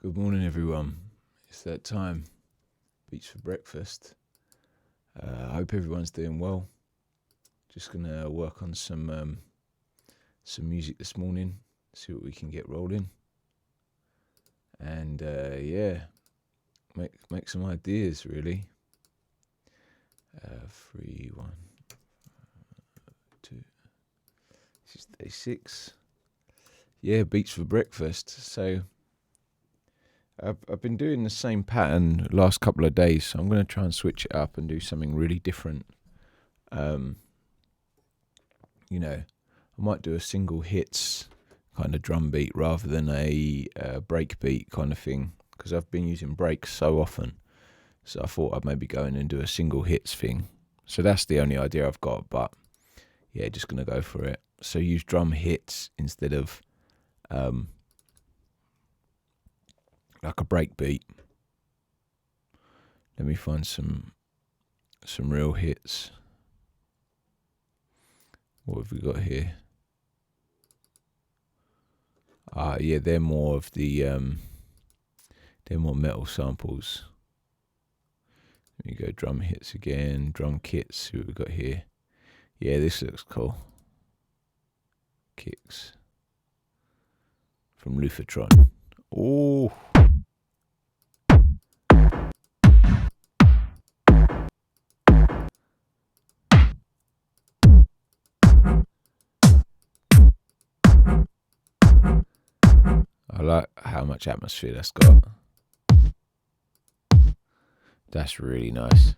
Good morning, everyone. It's that time. Beats for breakfast. I hope everyone's doing well. Just gonna work on some music this morning. See what we can get rolling. And make some ideas really. 3, 1, 2. This is day 6. Yeah, beats for breakfast. So I've been doing the same pattern the last couple of days, so I'm going to try and switch it up and do something really different. I might do a single hits kind of drum beat rather than a break beat kind of thing, because I've been using breaks so often. So I thought I'd maybe go in and do a single hits thing. So that's the only idea I've got, but yeah, just going to go for it. So use drum hits instead of like a break beat. Let me find some real hits. What have we got here? Yeah, they're more of the they're more metal samples. Let me go drum hits again, drum kits. See what we got here. Yeah, this looks cool. Kicks from Luthertron. Oh. I like how much atmosphere that's got. That's really nice.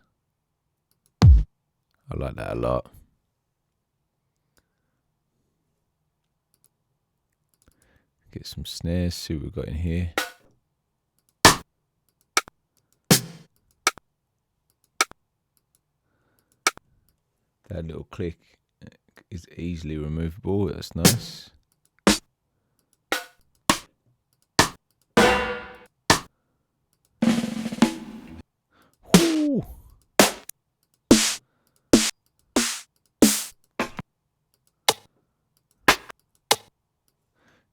I like that a lot. Get some snares, see what we've got in here. That little click is easily removable, that's nice. Ooh.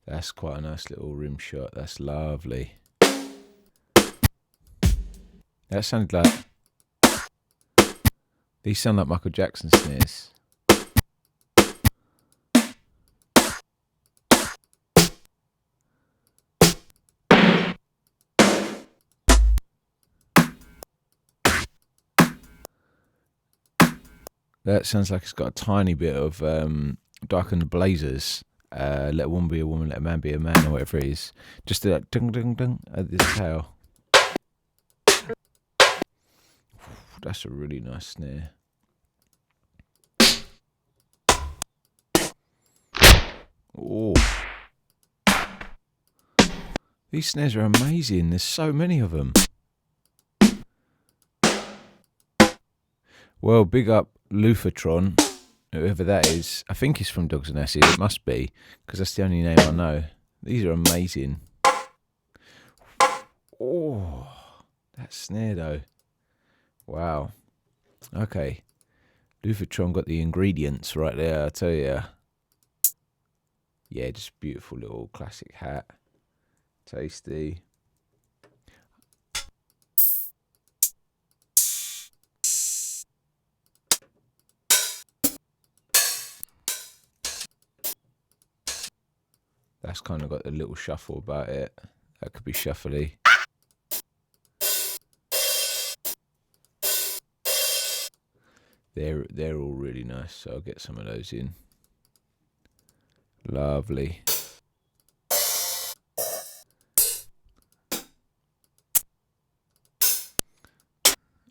That's quite a nice little rim shot, that's lovely. That sounded like... These sound like Michael Jackson snares. That sounds like it's got a tiny bit of Dark and the Blazers. Let a woman be a woman, let a man be a man, or whatever it is. Just do that dung dung dung at this tail. That's a really nice snare. Oh, these snares are amazing. There's so many of them. Well, big up Luthertron, whoever that is. I think he's from Dogs and Acid. It must be, because that's the only name I know. These are amazing. Oh, that snare though. Wow. Okay. Luthertron got the ingredients right there, I tell you. Yeah, just beautiful little classic hat. Tasty. That's kind of got a little shuffle about it. That could be shuffly. They're all really nice, so I'll get some of those in. Lovely.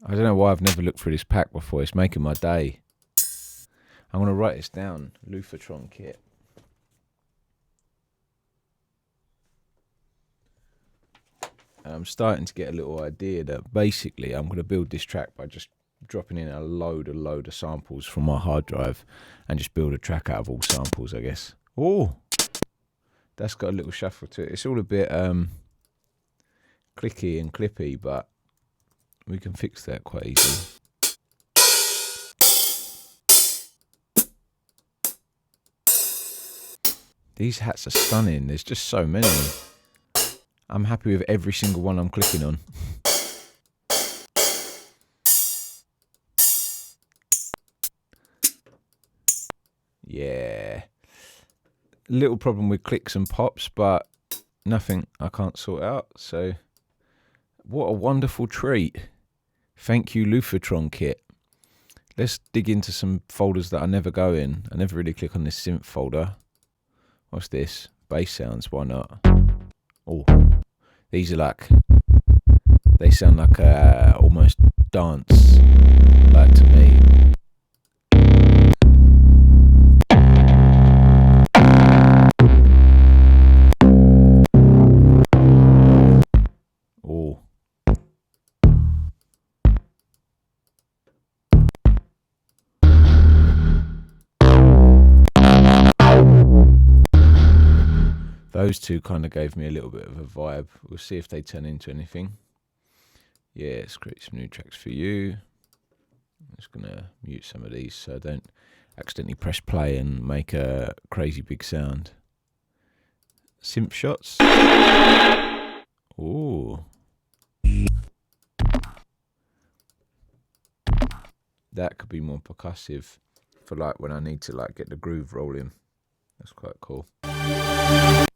I don't know why I've never looked through this pack before. It's making my day. I'm going to write this down. Luthertron kit. And I'm starting to get a little idea that basically I'm going to build this track by just dropping in a load of samples from my hard drive and just build a track out of all samples, I guess. Oh, that's got a little shuffle to it. It's all a bit clicky and clippy, but we can fix that quite easily. These hats are stunning. There's just so many. I'm happy with every single one I'm clicking on. Yeah. Little problem with clicks and pops, but nothing I can't sort out. So, what a wonderful treat. Thank you, Luthertron kit. Let's dig into some folders that I never go in. I never really click on this synth folder. What's this? Bass sounds, why not? Oh, these are like, they sound like almost dance, like to me. Oh. Those two kind of gave me a little bit of a vibe. We'll see if they turn into anything. Yeah, let's create some new tracks for you. I'm just going to mute some of these so I don't accidentally press play and make a crazy big sound. Synth shots. Ooh. That could be more percussive for like when I need to like get the groove rolling. That's quite cool. I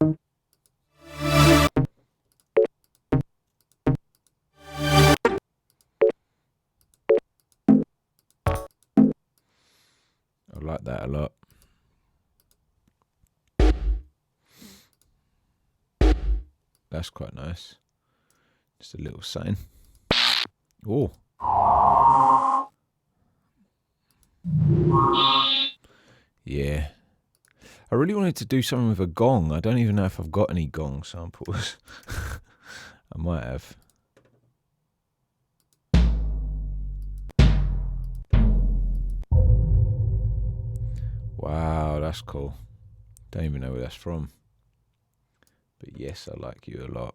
like that a lot. That's quite nice. Just a little something. Oh. Yeah. I really wanted to do something with a gong. I don't even know if I've got any gong samples. I might have. Wow, that's cool. Don't even know where that's from. But yes, I like you a lot.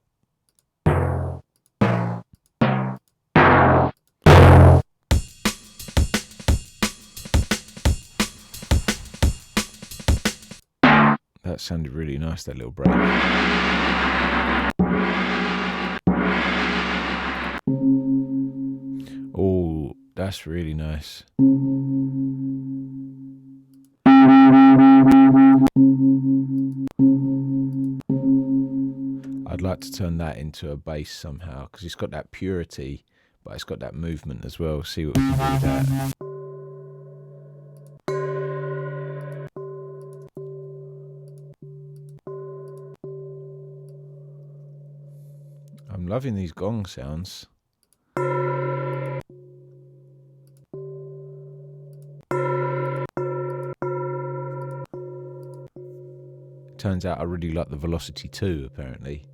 That sounded really nice, that little break. Oh, that's really nice. I'd like to turn that into a bass somehow, because it's got that purity, but it's got that movement as well. See what we can do with that. I'm loving these gong sounds. Turns out I really like the Velocity too, apparently.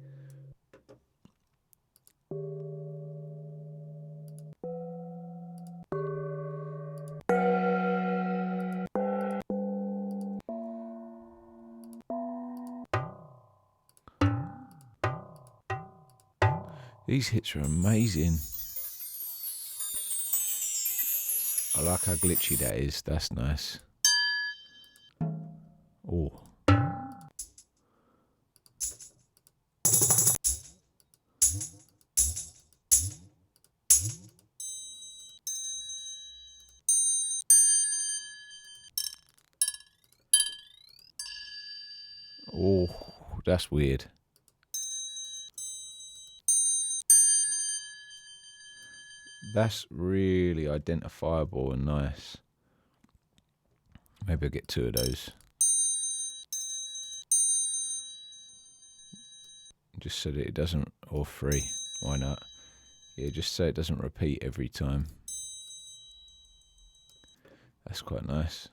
These hits are amazing. I like how glitchy that is. That's nice. Oh. Oh, that's weird. That's really identifiable and nice. Maybe I'll get 2 of those. Just so that it doesn't, or 3, why not? Yeah, just so it doesn't repeat every time. That's quite nice.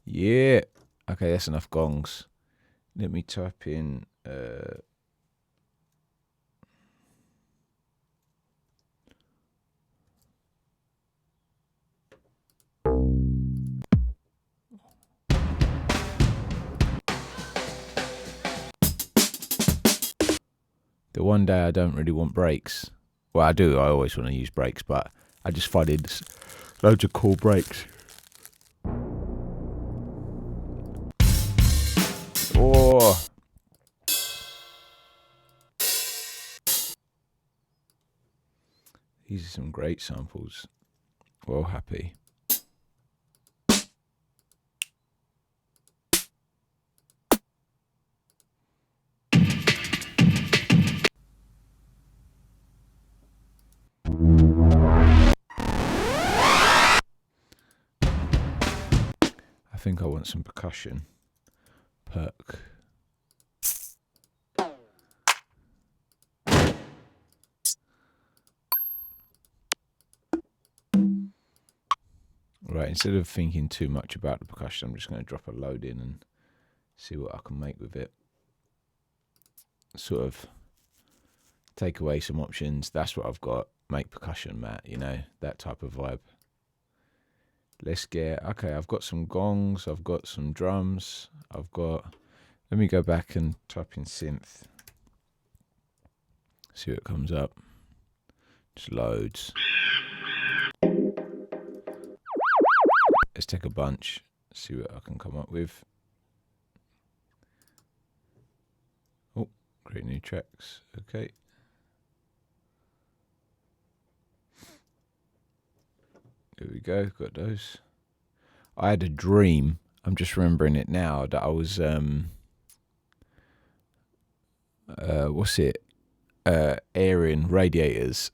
Yeah. Okay, that's enough gongs. Let me type in... The one day I don't really want breaks. Well, I do. I always want to use breaks, but I just find it loads of cool breaks. Oh. These are some great samples. Well happy. I think I want some percussion. Perk. Right, instead of thinking too much about the percussion, I'm just going to drop a load in and see what I can make with it. Sort of take away some options. That's what I've got. Make percussion, Matt, you know, that type of vibe. Let's get, okay, I've got some gongs, I've got some drums, let me go back and type in synth. See what comes up. Just loads. Let's take a bunch, see what I can come up with. Oh, create new tracks, okay. There we go, got those. I had a dream, I'm just remembering it now, that I was, airing radiators.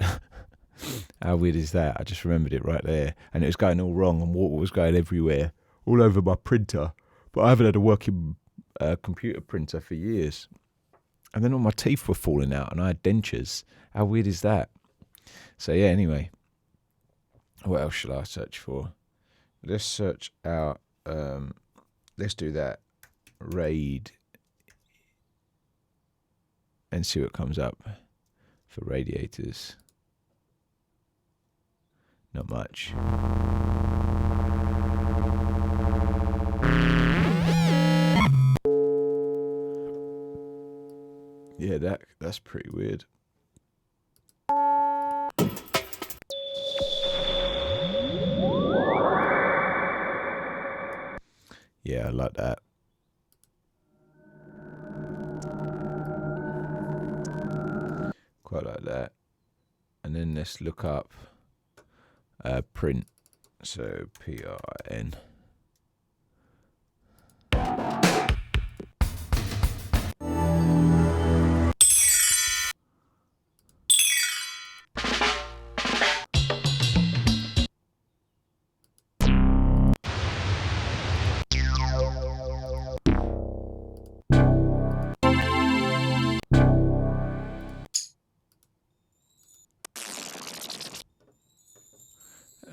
How weird is that? I just remembered it right there. And it was going all wrong and water was going everywhere, all over my printer. But I haven't had a working computer printer for years. And then all my teeth were falling out and I had dentures. How weird is that? So yeah, anyway. What else shall I search for? Let's search out, let's do that. Raid. And see what comes up for radiators. Not much. Yeah, that's pretty weird. Yeah, I like that. Quite like that. And then let's look up print. So PRN.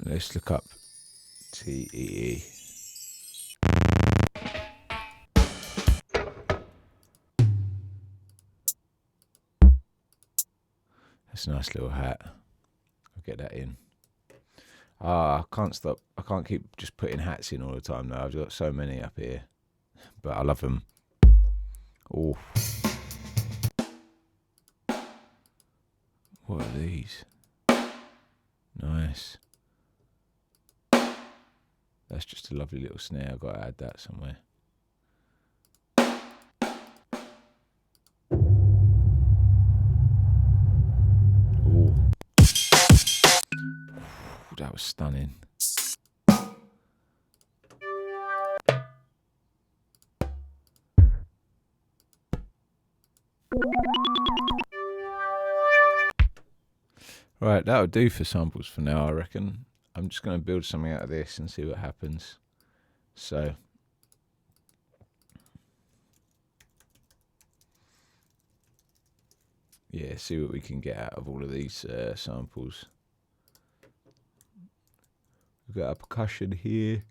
Let's look up TEE. That's a nice little hat. I'll get that in. I can't stop. I can't keep just putting hats in all the time now. I've got so many up here. But I love them. Oh. What are these? Nice. That's just a lovely little snare. I've got to add that somewhere. Oh. That was stunning. Right, that'll do for samples for now, I reckon. I'm just going to build something out of this and see what happens. So, yeah, see what we can get out of all of these samples. We've got a percussion here.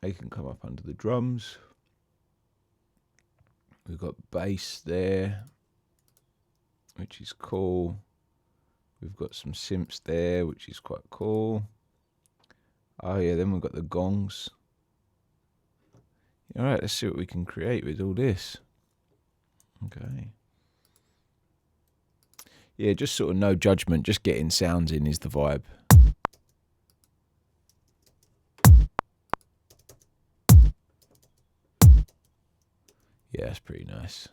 They can come up under the drums. We've got bass there, which is cool. We've got some synths there, which is quite cool. Oh yeah, then we've got the gongs. Alright, let's see what we can create with all this. Okay. Yeah, just sort of no judgment, just getting sounds in is the vibe. Yeah, that's pretty nice.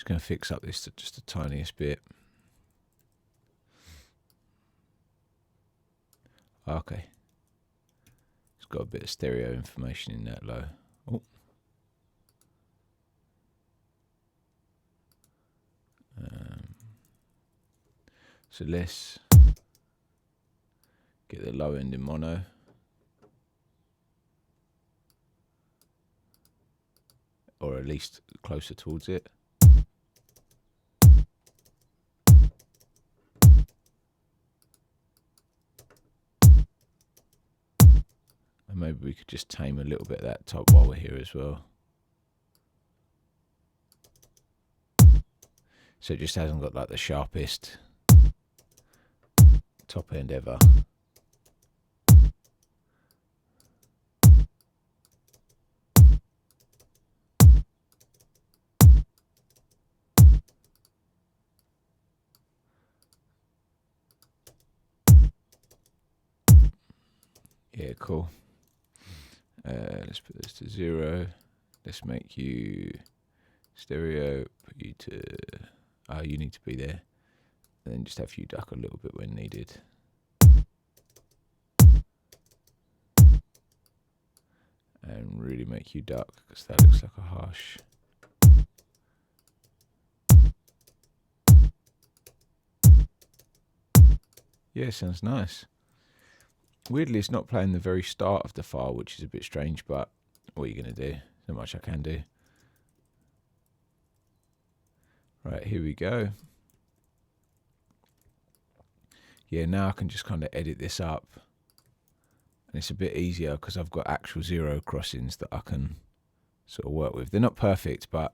Just going to fix up this to just the tiniest bit. Okay. It's got a bit of stereo information in that low. Oh. So let's get the low end in mono. Or at least closer towards it. And maybe we could just tame a little bit of that top while we're here as well. So it just hasn't got like the sharpest top end ever. Yeah, cool. Let's put this to 0. Let's make you stereo. Put you to... Oh, you need to be there. And then just have you duck a little bit when needed. And really make you duck, because that looks like a harsh. Yeah, sounds nice. Weirdly, it's not playing the very start of the file, which is a bit strange, but what are you going to do? There's not much I can do. Right, here we go. Yeah, now I can just kind of edit this up. And it's a bit easier because I've got actual 0 crossings that I can sort of work with. They're not perfect, but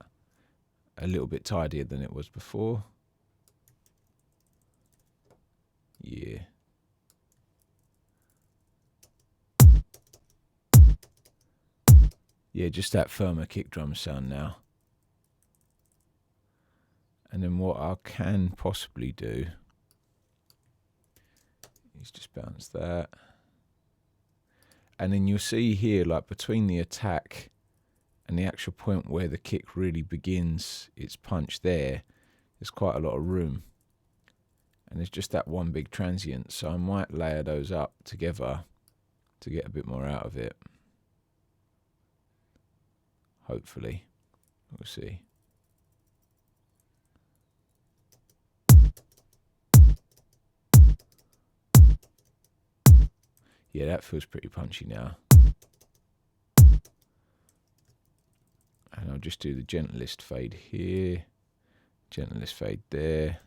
a little bit tidier than it was before. Yeah. Yeah, just that firmer kick drum sound now. And then what I can possibly do is just bounce that. And then you'll see here, like between the attack and the actual point where the kick really begins its punch there's quite a lot of room. And there's just that one big transient. So I might layer those up together to get a bit more out of it. Hopefully. We'll see. Yeah, that feels pretty punchy now. And I'll just do the gentlest fade here. Gentlest fade there.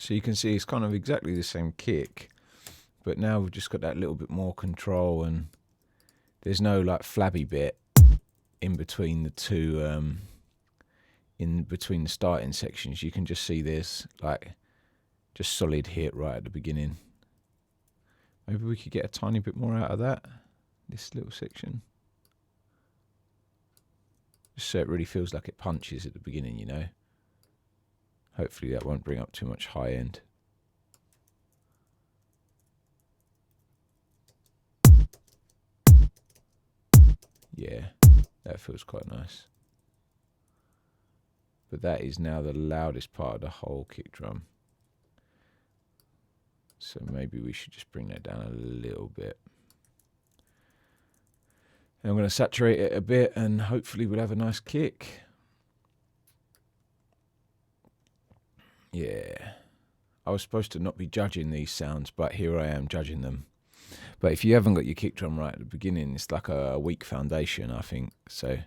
So you can see it's kind of exactly the same kick, but now we've just got that little bit more control, and there's no like flabby bit in between the two, in between the starting sections. You can just see there's like just solid hit right at the beginning. Maybe we could get a tiny bit more out of that, this little section. Just so it really feels like it punches at the beginning, you know. Hopefully that won't bring up too much high end. Yeah, that feels quite nice. But that is now the loudest part of the whole kick drum. So maybe we should just bring that down a little bit. And I'm going to saturate it a bit, and hopefully we'll have a nice kick. Yeah. I was supposed to not be judging these sounds, but here I am judging them. But if you haven't got your kick drum right at the beginning, it's like a weak foundation, I think. So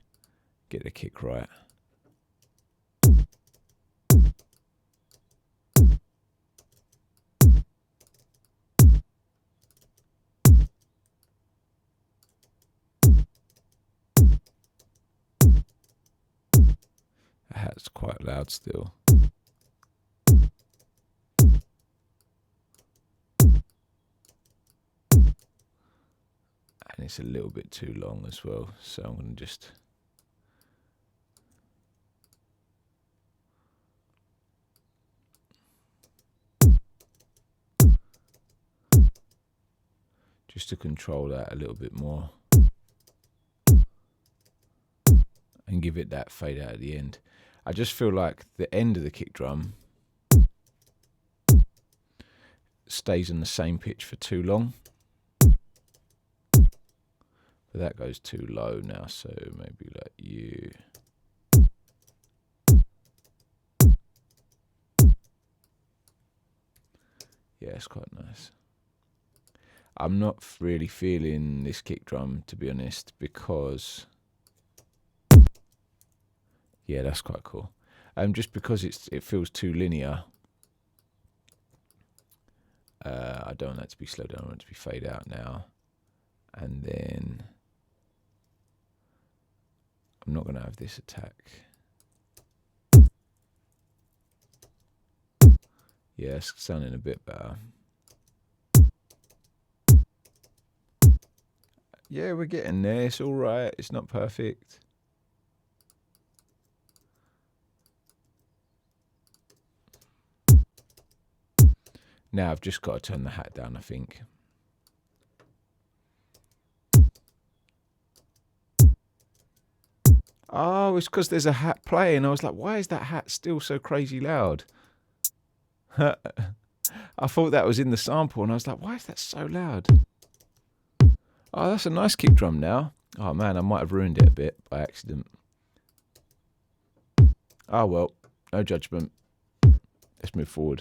get the kick right. That's quite loud still. And it's a little bit too long as well, so I'm going to just to control that a little bit more and give it that fade out at the end. I just feel like the end of the kick drum stays on the same pitch for too long. But that goes too low now, so maybe like you. Yeah, it's quite nice. I'm not really feeling this kick drum, to be honest, because yeah, that's quite cool. Just because it feels too linear. I don't want that to be slowed down. I want it to be fade out now, and then I'm not going to have this attack. Yeah, it's sounding a bit better. Yeah, we're getting there. It's all right. It's not perfect. Now I've just got to turn the hat down, I think. Oh, it's because there's a hat playing. I was like, why is that hat still so crazy loud? I thought that was in the sample, and I was like, why is that so loud? Oh, that's a nice kick drum now. Oh, man, I might have ruined it a bit by accident. Oh, well, no judgment. Let's move forward.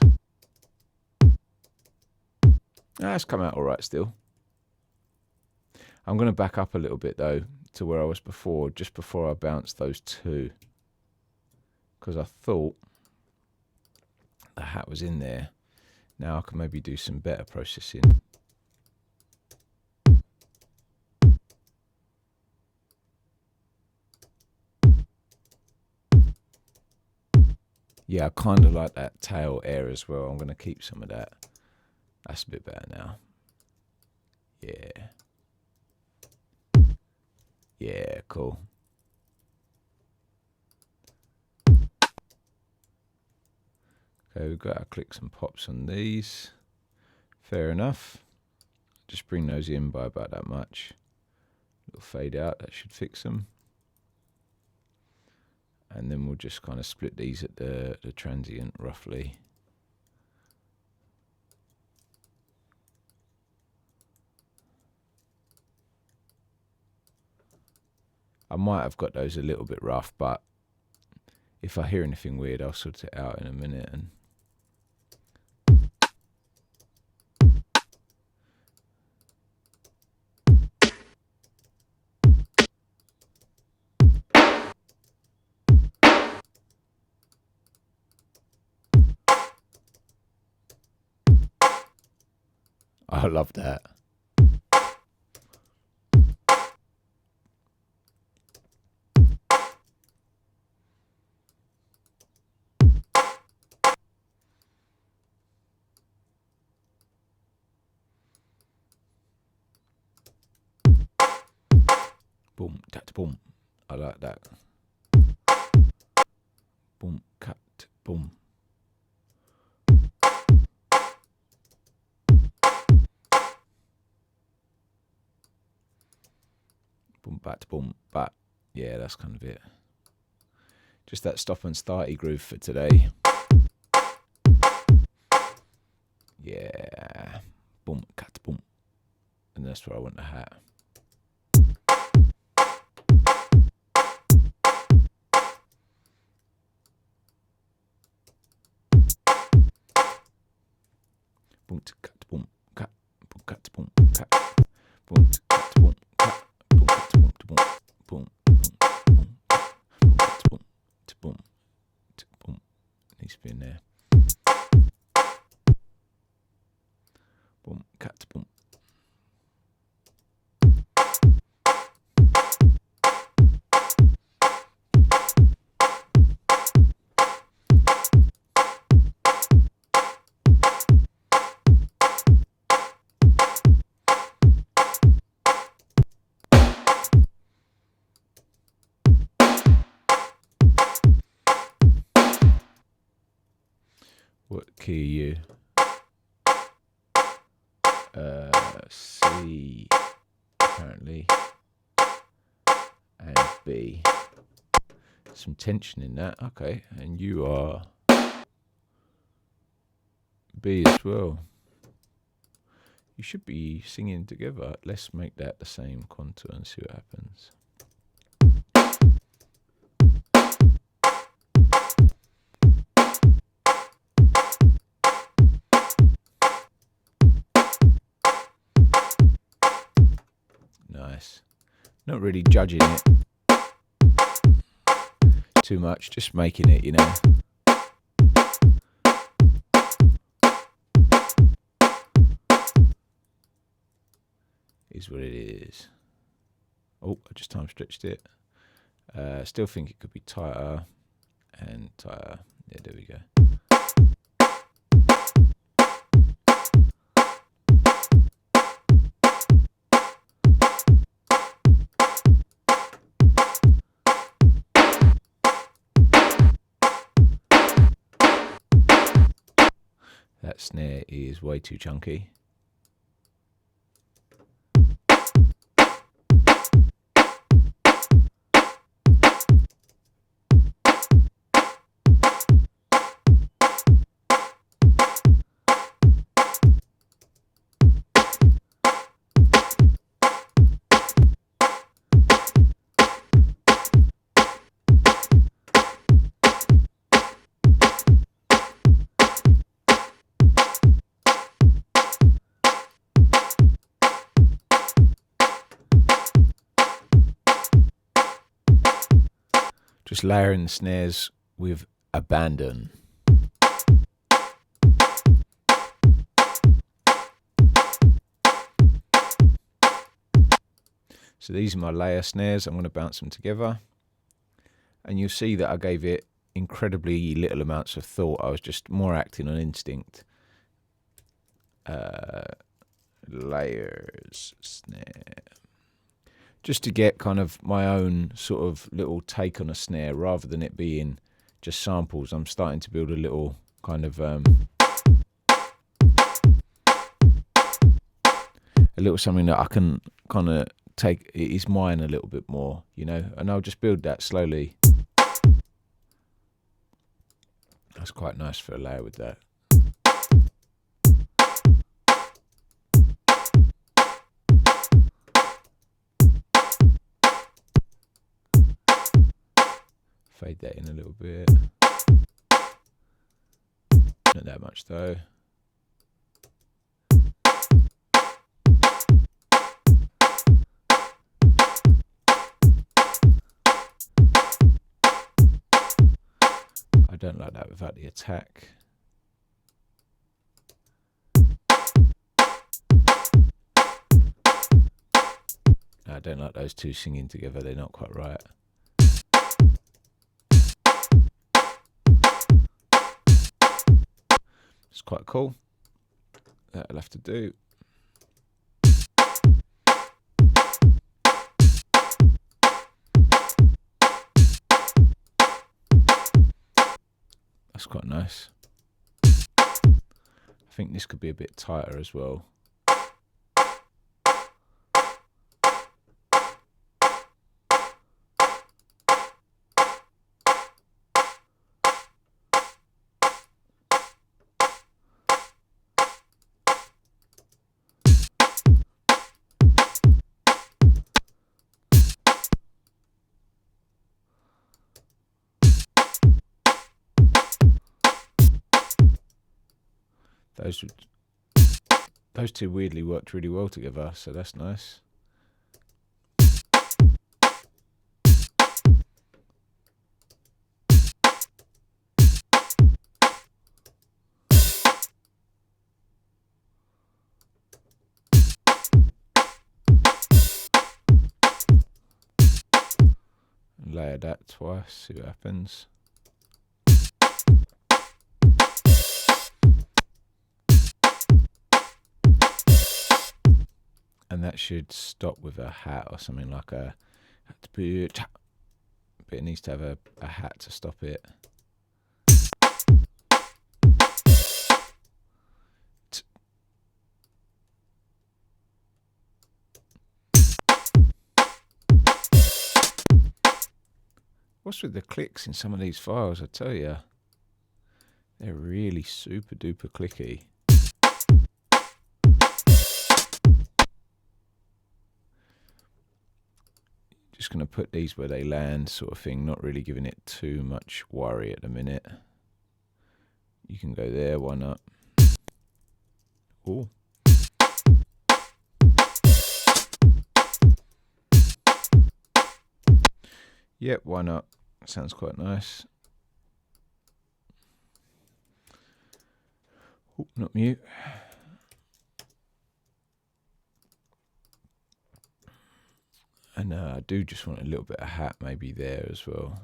It's come out all right still. I'm going to back up a little bit, though, to where I was before, just before I bounced those two. Because I thought the hat was in there. Now I can maybe do some better processing. Yeah, I kind of like that tail air as well. I'm going to keep some of that. That's a bit better now. Yeah. Yeah, cool. Okay, we've got our clicks and pops on these. Fair enough. Just bring those in by about that much. Little fade out, that should fix them. And then we'll just kind of split these at the transient roughly. I might have got those a little bit rough, but if I hear anything weird, I'll sort it out in a minute. And I love that. Boom, cat, boom. I like that. Boom, cat, boom. Boom, bat, boom, bat. Yeah, that's kind of it. Just that stop and starty groove for today. Yeah. Boom, cat, boom. And that's where I want the hat. Boom, cat, boom, cat, boom, cat, boom, cat, boom, cat, boom, cat, boom, cat, boom, boom, boom, boom, boom, cat, boom, boom, boom. Needs to be in there. Boom, cat, boom. gently, and B. Some tension in that, okay, and you are B as well. You should be singing together. Let's make that the same contour and see what happens. Nice. Not really judging it too much, just making it, you know. Is what it is. Oh, I just time stretched it. Still think it could be tighter and tighter. Yeah, there we go. That snare is way too chunky. Just layering the snares with abandon. So these are my layer snares. I'm going to bounce them together. And you'll see that I gave it incredibly little amounts of thought. I was just more acting on instinct. Layers, snare. Just to get kind of my own sort of little take on a snare rather than it being just samples. I'm starting to build a little kind of a little something that I can kind of take, it is mine a little bit more, you know, and I'll just build that slowly. That's quite nice for a layer with that. Fade that in a little bit. Not that much though. I don't like that without the attack. I don't like those two singing together, they're not quite right. It's quite cool. That'll have to do. That's quite nice. I think this could be a bit tighter as well. Those two weirdly worked really well together, so that's nice. Layer that twice, see what happens. And that should stop with a hat or something like a, but it needs to have a hat to stop it. What's with the clicks in some of these files? I tell you, they're really super duper clicky. Just going to put these where they land, sort of thing. Not really giving it too much worry at the minute. You can go there, why not? Oh. Yep, why not? Sounds quite nice. Oh, not mute. And I do just want a little bit of hat maybe there as well.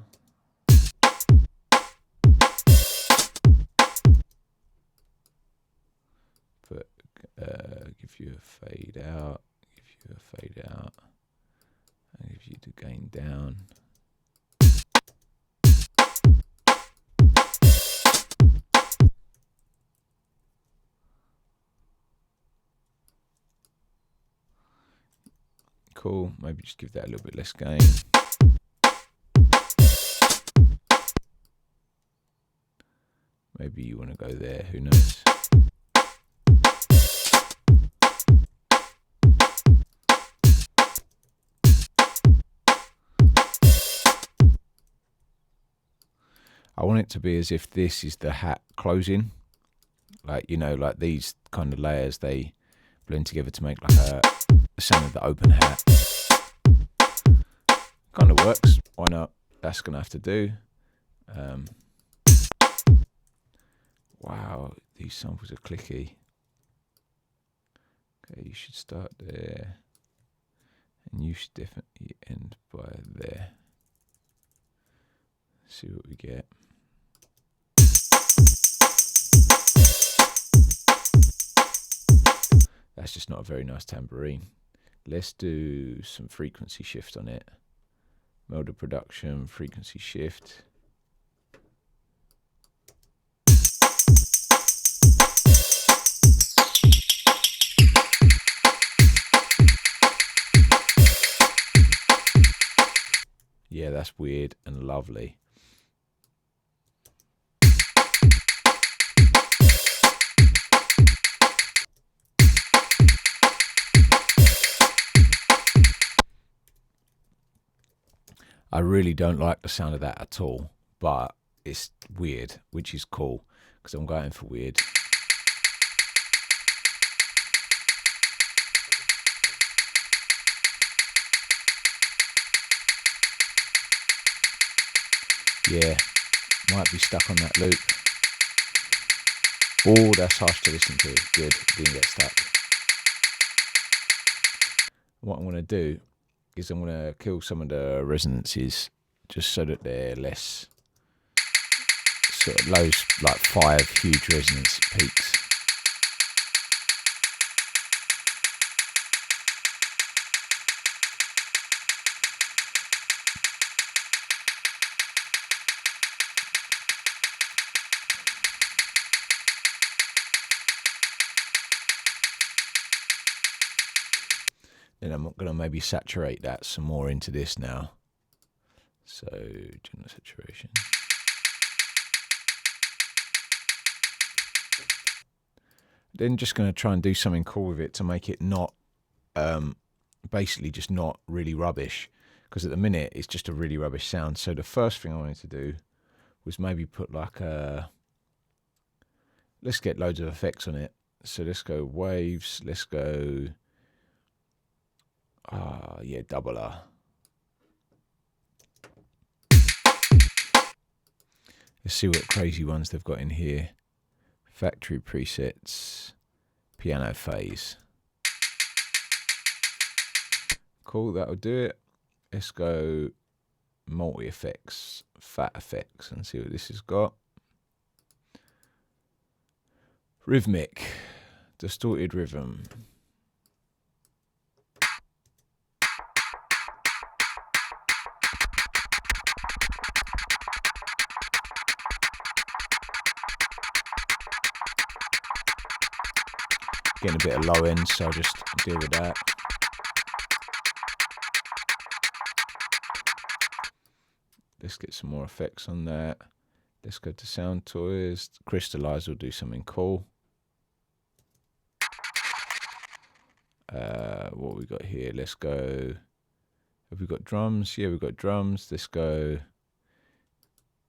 But give you a fade out, give you a fade out, and give you the gain down. Cool, maybe just give that a little bit less gain. Maybe you want to go there, who knows. I want it to be as if this is the hat closing. Like, you know, like these kind of layers, they blend together to make like the sound of the open hat. Kind of works, why not? That's going to have to do. Wow, these samples are clicky. Okay, you should start there. And you should definitely end by there. See what we get. That's just not a very nice tambourine. Let's do some frequency shift on it. Mode of production, frequency shift. Yeah, that's weird and lovely. I really don't like the sound of that at all, but it's weird, which is cool, because I'm going for weird. Yeah, might be stuck on that loop. Oh, that's harsh to listen to. Good, didn't get stuck. What I'm going to do is I'm going to kill some of the resonances just so that they're less sort of those like 5 huge resonance peaks. Then I'm going to maybe saturate that some more into this now. So, general saturation. Then just going to try and do something cool with it to make it not, basically just not really rubbish. Because at the minute, it's just a really rubbish sound. So the first thing I wanted to do was maybe put like a, let's get loads of effects on it. So let's go waves, let's go... yeah, double R. Let's see what crazy ones they've got in here. Factory presets, piano phase. Cool, that'll do it. Let's go multi effects, fat effects, and see what this has got. Rhythmic, distorted rhythm. Getting a bit of low end, so I'll just deal with that. Let's get some more effects on that. Let's go to Sound Toys. Crystallize will do something cool. What we got here? Let's go. Have we got drums? Yeah, we've got drums. Let's go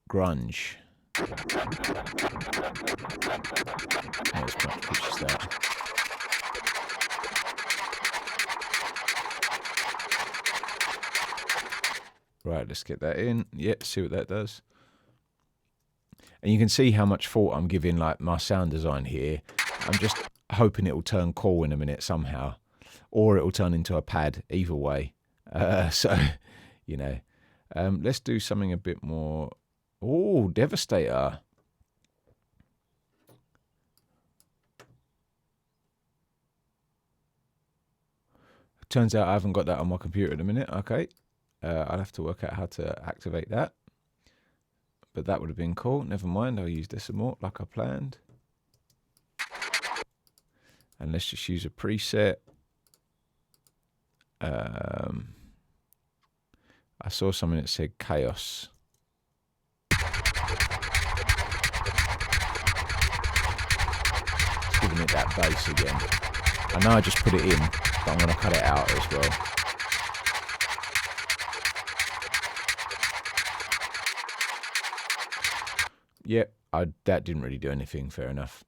grunge. Not as much pitch as that. Right, let's get that in. Yep, see what that does. And you can see how much thought I'm giving like my sound design here. I'm just hoping it will turn cool in a minute somehow. Or it will turn into a pad, either way. So, you know. Let's do something a bit more... Oh, Devastator. Turns out I haven't got that on my computer at the minute. Okay. I'll have to work out how to activate that. But that would have been cool. Never mind, I'll use Decimort like I planned. And let's just use a preset. I saw something that said Chaos. It's giving it that bass again. I know I just put it in, but I'm going to cut it out as well. Yep, that didn't really do anything, fair enough.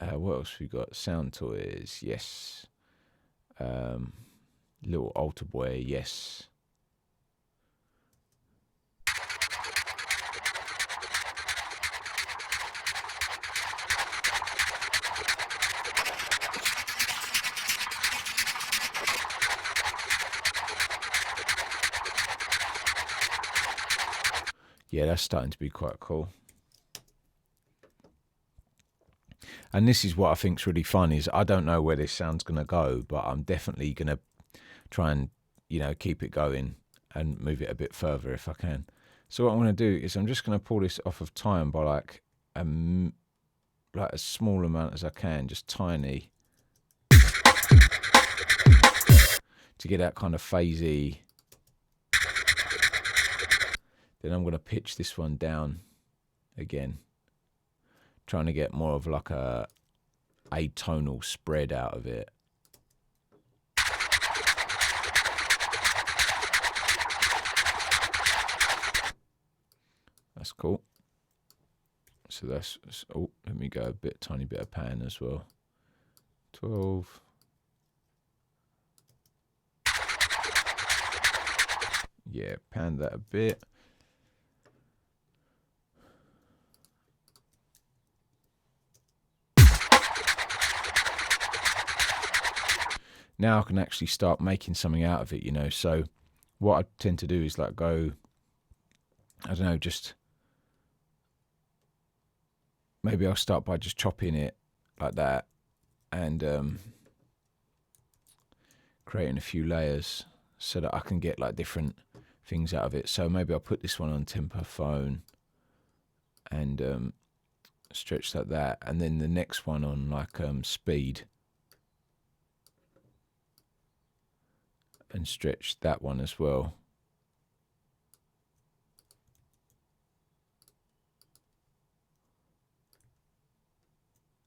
What else we got? Sound Toys, yes. Little altar boy, yes. Yeah, that's starting to be quite cool. And this is what I think's really fun is I don't know where this sound's going to go, but I'm definitely going to try and, you know, keep it going and move it a bit further if I can. So what I'm going to do is I'm just going to pull this off of time by like a small amount as I can, just tiny, to get that kind of phasey. Then I'm going to pitch this one down again, trying to get more of like a atonal spread out of it. That's cool. So that's, oh, let me go tiny bit of pan as well. 12. Yeah, pan that a bit. Now I can actually start making something out of it, you know. So what I tend to do is like go, I don't know, just maybe I'll start by just chopping it like that and creating a few layers so that I can get like different things out of it. So maybe I'll put this one on tempo phone and stretch like that, and then the next one on like speed. And stretch that one as well.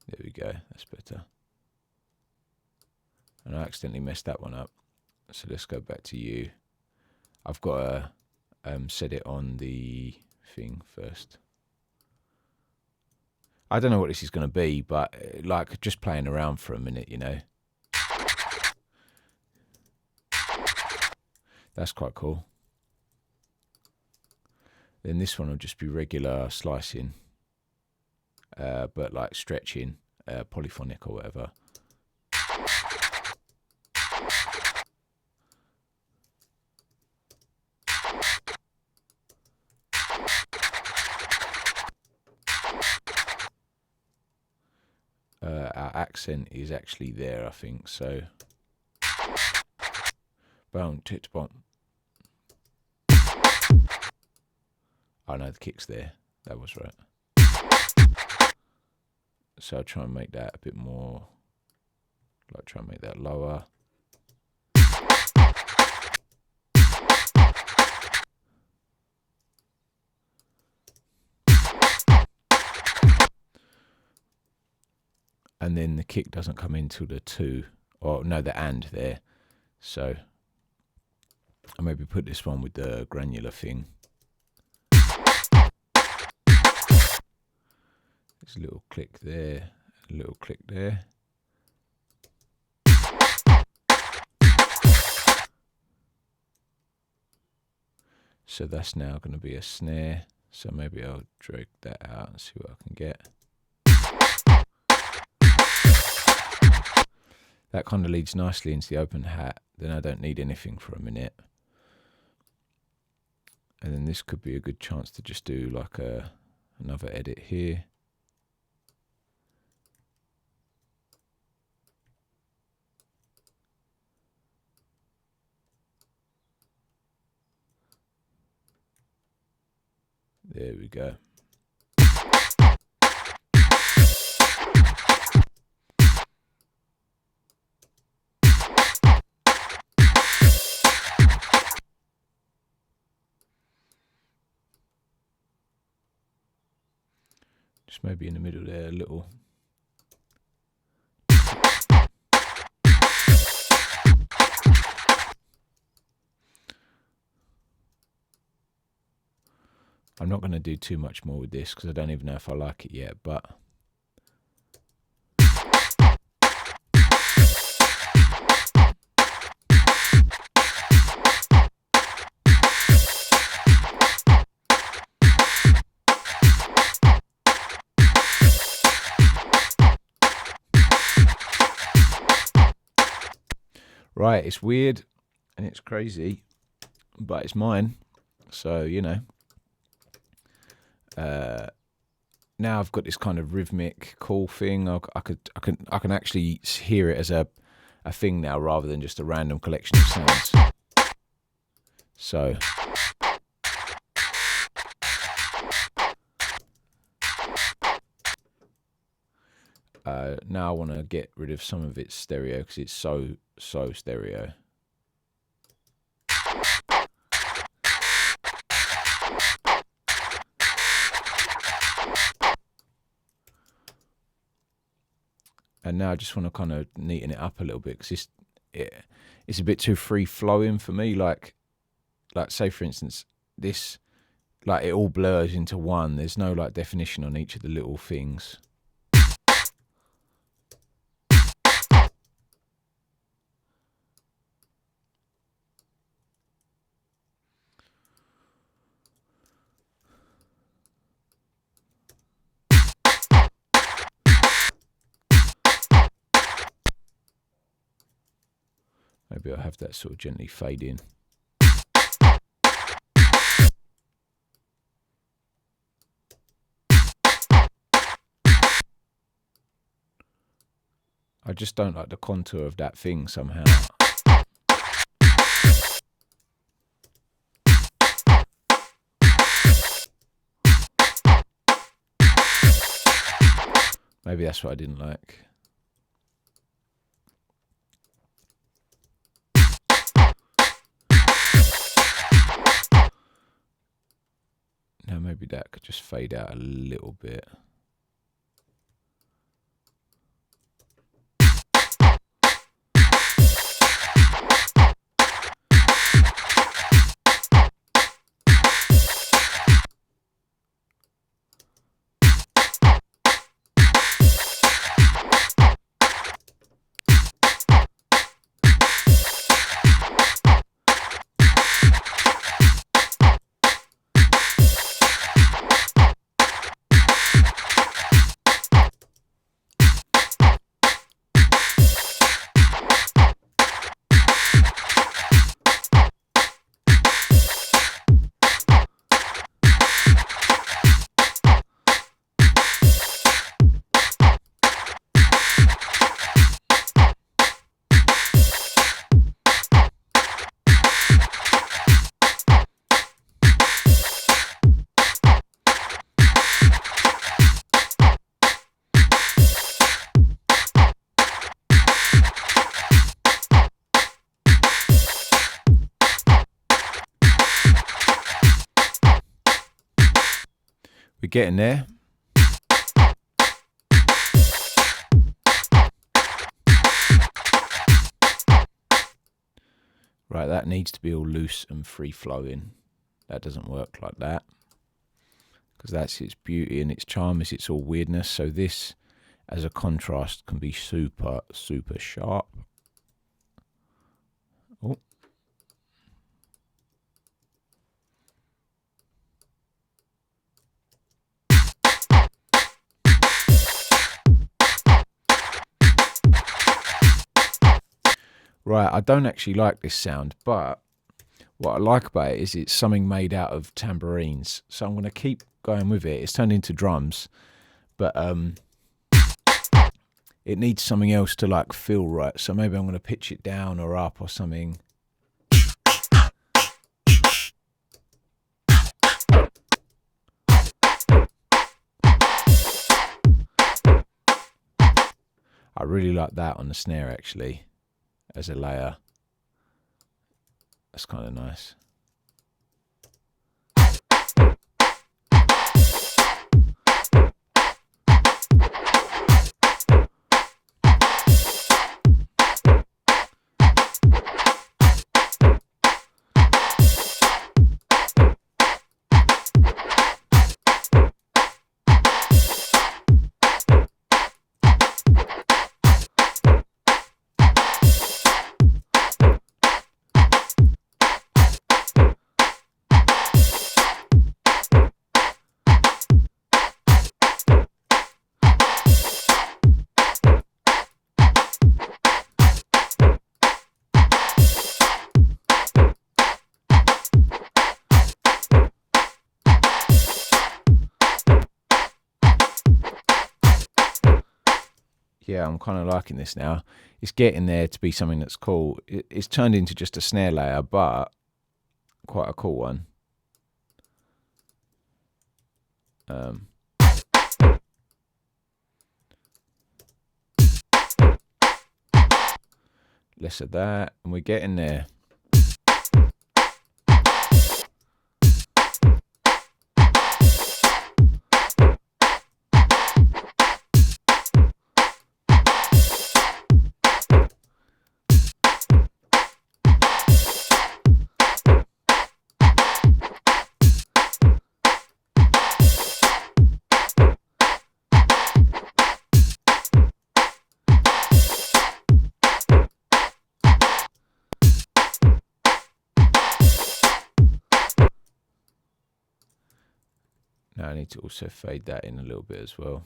There we go, that's better. And I accidentally messed that one up. So let's go back to you. I've got to set it on the thing first. I don't know what this is going to be, but like just playing around for a minute, you know. That's quite cool. Then this one will just be regular slicing, but like stretching, polyphonic or whatever. Our accent is actually there, I think, so. Boom, tit bomb. Oh no, the kick's there. That was right. So I'll try and make that a bit more, like try and make that lower. and then the kick doesn't come into the 2, or no, the and there. So I'll maybe put this one with the granular thing. There's a little click there, a little click there. So that's now going to be a snare. So maybe I'll drag that out and see what I can get. That kind of leads nicely into the open hat. Then I don't need anything for a minute. And then this could be a good chance to just do like another edit here. There we go. Just maybe in the middle there, a little. I'm not going to do too much more with this because I don't even know if I like it yet, but right, it's weird and it's crazy, but it's mine. So, you know, now I've got this kind of rhythmic cool thing. I can actually hear it as a thing now rather than just a random collection of sounds. So now I want to get rid of some of its stereo because it's so stereo. And now I just want to kind of neaten it up a little bit because it's a bit too free flowing for me. Like say for instance, this, like it all blurs into one. There's no like definition on each of the little things. Maybe I'll have that sort of gently fade in. I just don't like the contour of that thing somehow. Maybe that's what I didn't like. Now maybe that could just fade out a little bit. We're getting there. Right, that needs to be all loose and free-flowing. That doesn't work like that, because that's its beauty and its charm, is its all weirdness. So this, as a contrast, can be super, super sharp. Oh. Right, I don't actually like this sound, but what I like about it is it's something made out of tambourines. So I'm going to keep going with it. It's turned into drums, but it needs something else to like feel right. So maybe I'm going to pitch it down or up or something. I really like that on the snare actually, as a layer. That's kind of nice. Yeah, I'm kind of liking this now. It's getting there to be something that's cool. It's turned into just a snare layer, but quite a cool one. Less of that, and we're getting there. Now I need to also fade that in a little bit as well.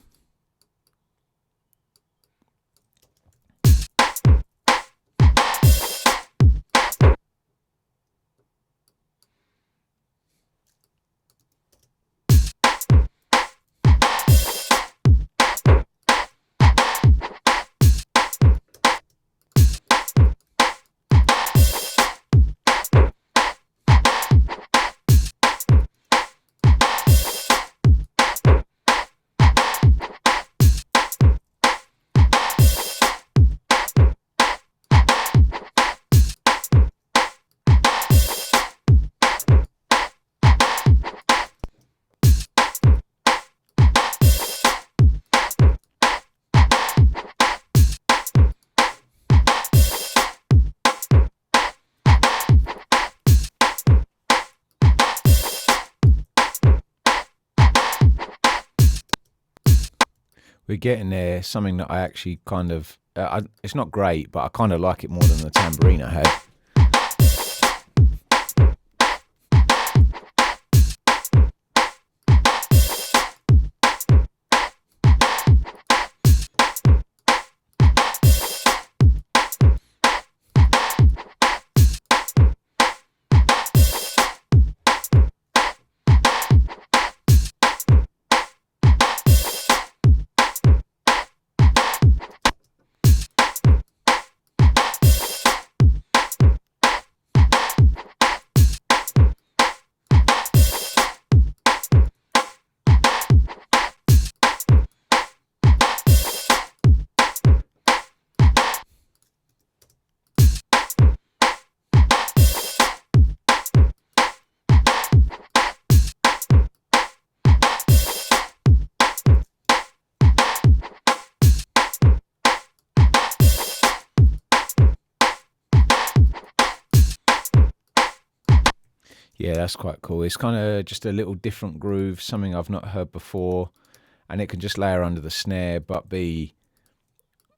We're getting there, something that I actually kind of, it's not great, but I kind of like it more than the tambourine I had. Yeah, that's quite cool. It's kind of just a little different groove, something I've not heard before, and it can just layer under the snare, but be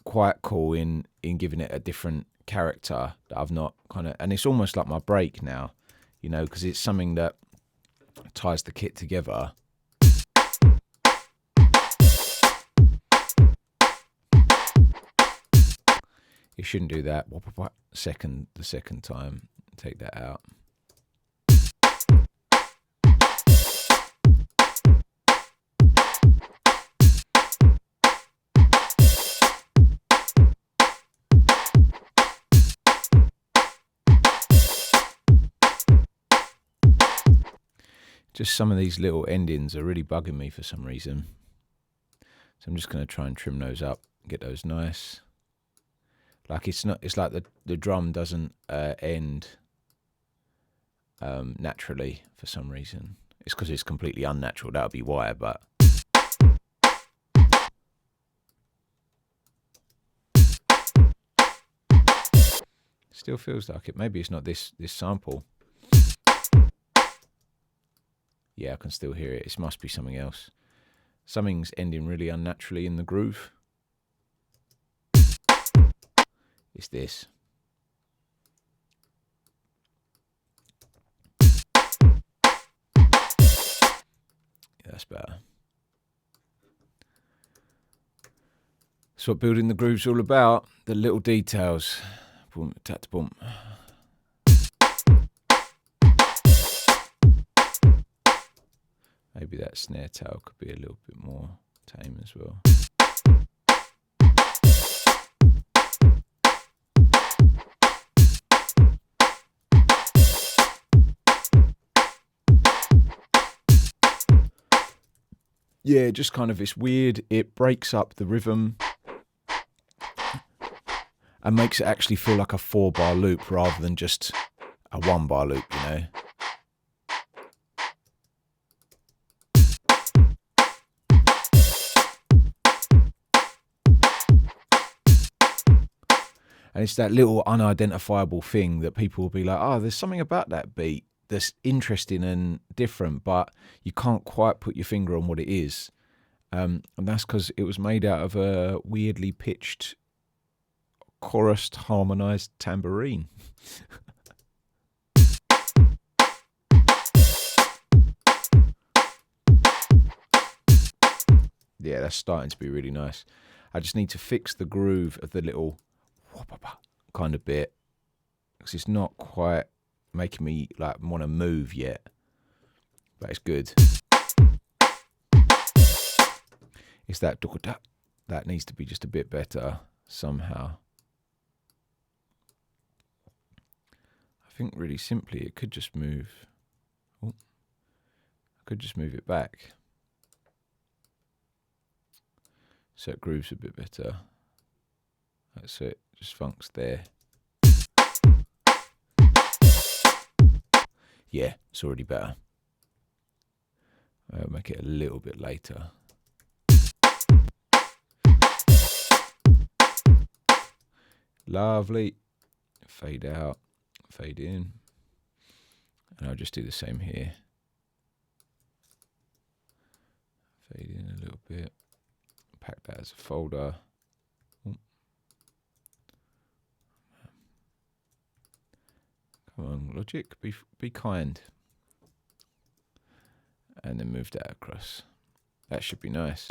quite cool in giving it a different character that I've not kind of, and it's almost like my break now, you know, because it's something that ties the kit together. You shouldn't do that. The second time, take that out. Just some of these little endings are really bugging me for some reason. So I'm just going to try and trim those up, get those nice. Like it's like the drum doesn't end naturally for some reason. It's because it's completely unnatural. That would be why, but still feels like it. Maybe it's not this sample. Yeah, I can still hear it. It must be something else. Something's ending really unnaturally in the groove. It's this. Yeah, that's better. That's what building the groove's all about. The little details. Boom, tat, boom. Maybe that snare tail could be a little bit more tame as well. Yeah, just kind of, it's weird. It breaks up the rhythm and makes it actually feel like a 4-bar loop rather than just a 1-bar loop, you know. And it's that little unidentifiable thing that people will be like, oh, there's something about that beat that's interesting and different, but you can't quite put your finger on what it is. And that's because it was made out of a weirdly pitched, chorused, harmonized tambourine. Yeah, that's starting to be really nice. I just need to fix the groove of the little kind of bit, because it's not quite making me like want to move yet, but it's good. It's that that needs to be just a bit better somehow. I think really simply it could just move. Oh, I could just move it back so it grooves a bit better. That's it. Just funks there. Yeah, it's already better. I'll make it a little bit later. Lovely. Fade out, fade in. And I'll just do the same here. Fade in a little bit. Pack that as a folder. Come on, Logic, be kind. And then move that across. That should be nice.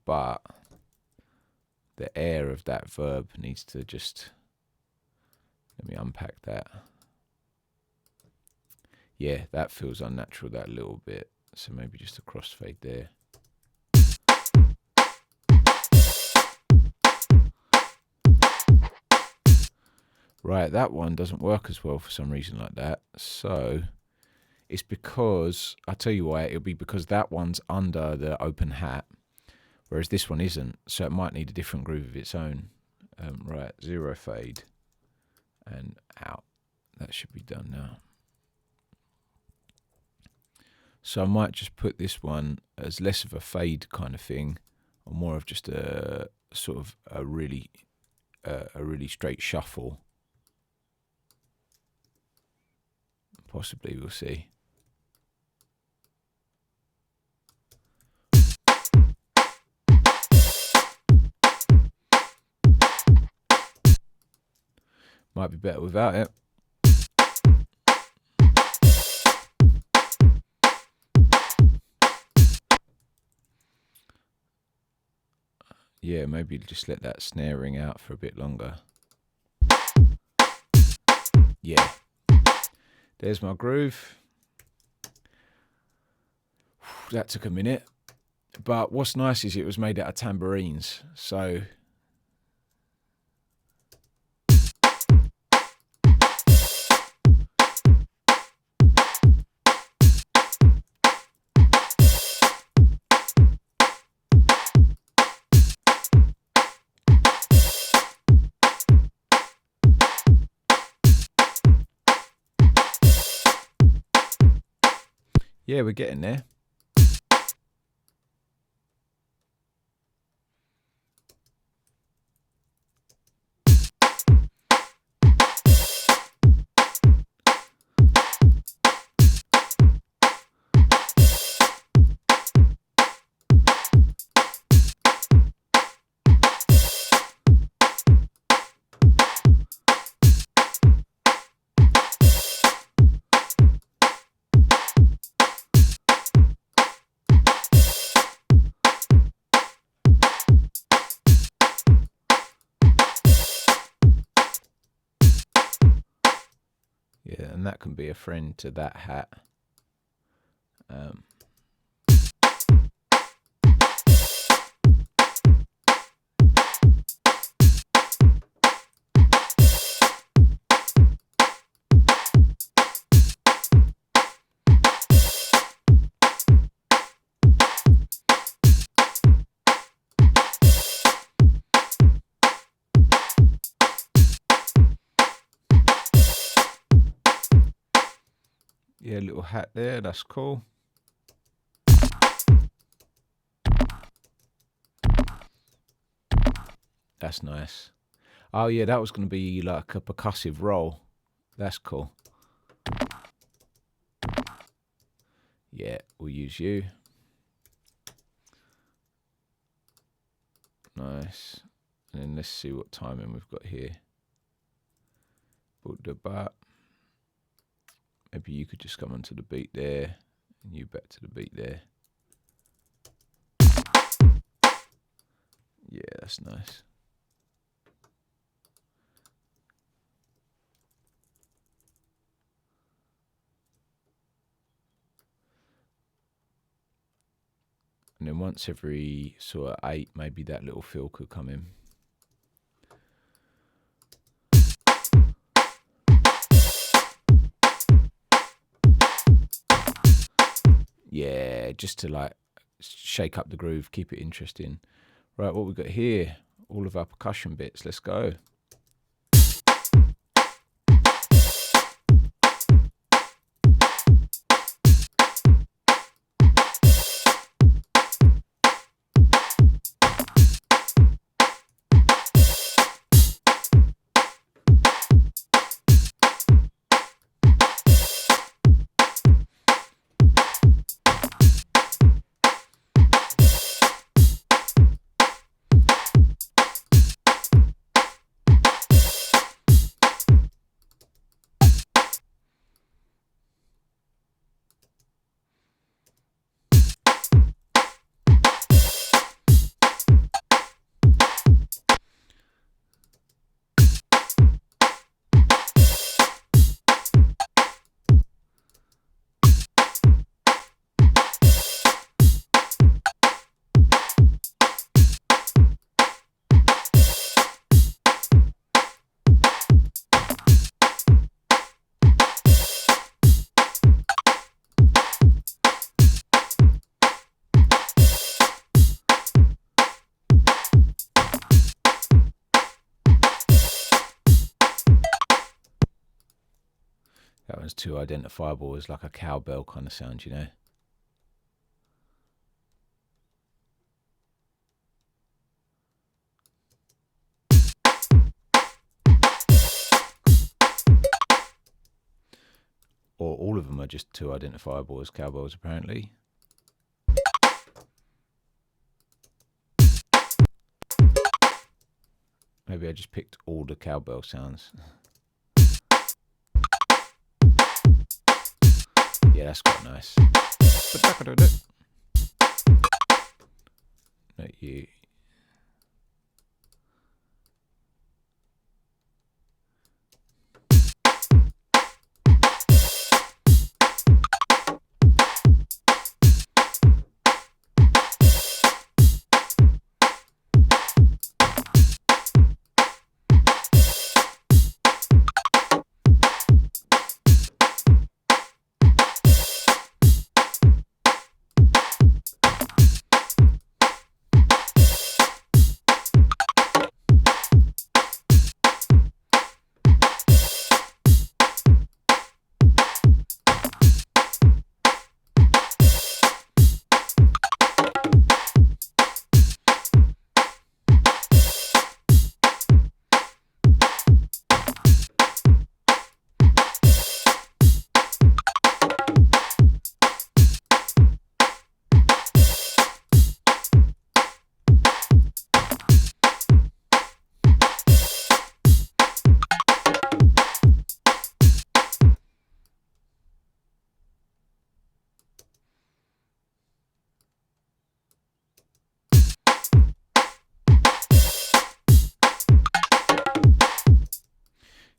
But the air of that verb needs to just, let me unpack that. Yeah, that feels unnatural, that little bit. So maybe just a crossfade there. Right, that one doesn't work as well for some reason like that. So it's because, I'll tell you why, it'll be because that one's under the open hat, whereas this one isn't. So it might need a different groove of its own. Right, 0 fade and out. That should be done now. So I might just put this one as less of a fade kind of thing, or more of just a sort of a really straight shuffle. Possibly, we'll see. Might be better without it. Yeah, maybe just let that snare ring out for a bit longer. Yeah. There's my groove. That took a minute. But what's nice is it was made out of tambourines. So yeah, we're getting there. Yeah, and that can be a friend to that hat. Yeah, little hat there, that's cool. That's nice. Oh yeah, that was going to be like a percussive roll. That's cool. Yeah, we'll use you. Nice. And then let's see what timing we've got here. Maybe you could just come onto the beat there, and you back to the beat there. Yeah, that's nice. And then once every sort of 8, maybe that little fill could come in. Yeah, just to like shake up the groove, keep it interesting. Right, what we've got here, all of our percussion bits, let's go. That one's too identifiable as like a cowbell kind of sound, you know. are just too identifiable as cowbells, apparently. Maybe I just picked all the cowbell sounds. Yeah, that's quite nice. Not you.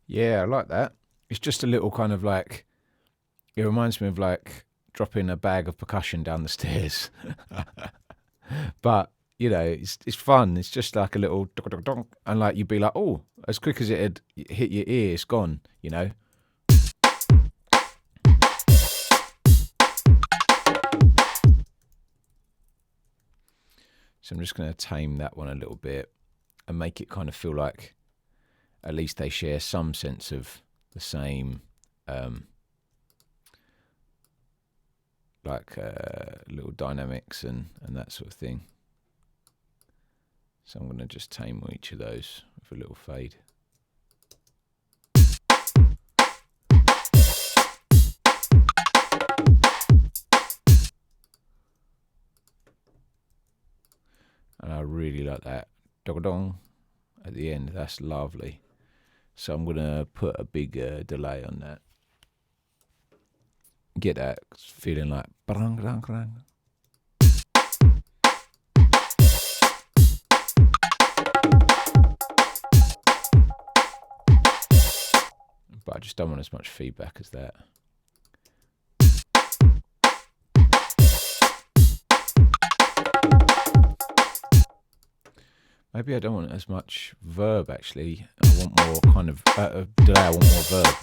Yeah, I like that. It's just a little kind of like, it reminds me of like dropping a bag of percussion down the stairs. But, you know, it's fun. It's just like a little donk, and like you'd be like, oh, as quick as it had hit your ear, it's gone, you know. So I'm just going to tame that one a little bit and make it kind of feel like at least they share some sense of the same, little dynamics and that sort of thing. So I'm going to just tame each of those with a little fade. And I really like that dong at the end. That's lovely. So I'm going to put a big delay on that. Get that feeling like brang, brang, brang. But I just don't want as much feedback as that. Maybe I don't want as much verb, actually. I want more kind of delay. I want more verb.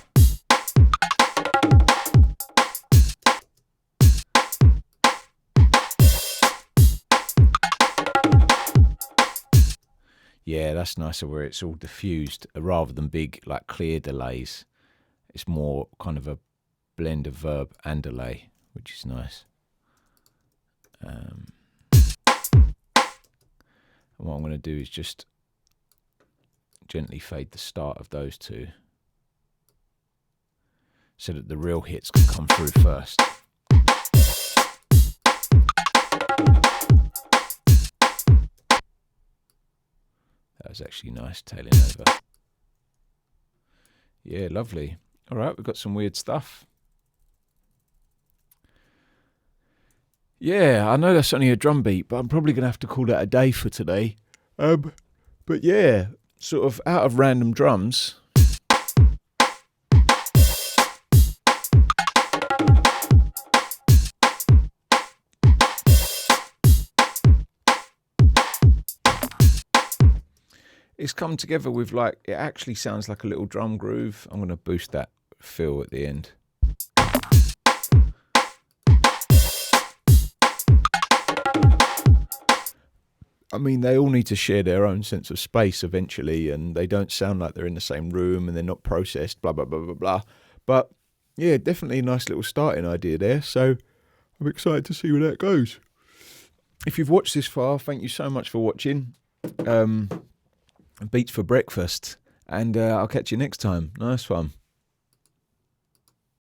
Yeah, that's nicer where it's all diffused rather than big, like clear delays. It's more kind of a blend of verb and delay, which is nice. And what I'm going to do is just gently fade the start of those two so that the real hits can come through first. That was actually nice, tailing over. Yeah, lovely. All right, we've got some weird stuff. Yeah, I know that's only a drum beat, but I'm probably going to have to call that a day for today. But yeah, sort of out of random drums. It's come together with like, it actually sounds like a little drum groove. I'm going to boost that feel at the end. I mean, they all need to share their own sense of space eventually, and they don't sound like they're in the same room and they're not processed, blah, blah, blah, blah, blah. But yeah, definitely a nice little starting idea there. So I'm excited to see where that goes. If you've watched this far, thank you so much for watching. Beats for breakfast, and I'll catch you next time. Nice one.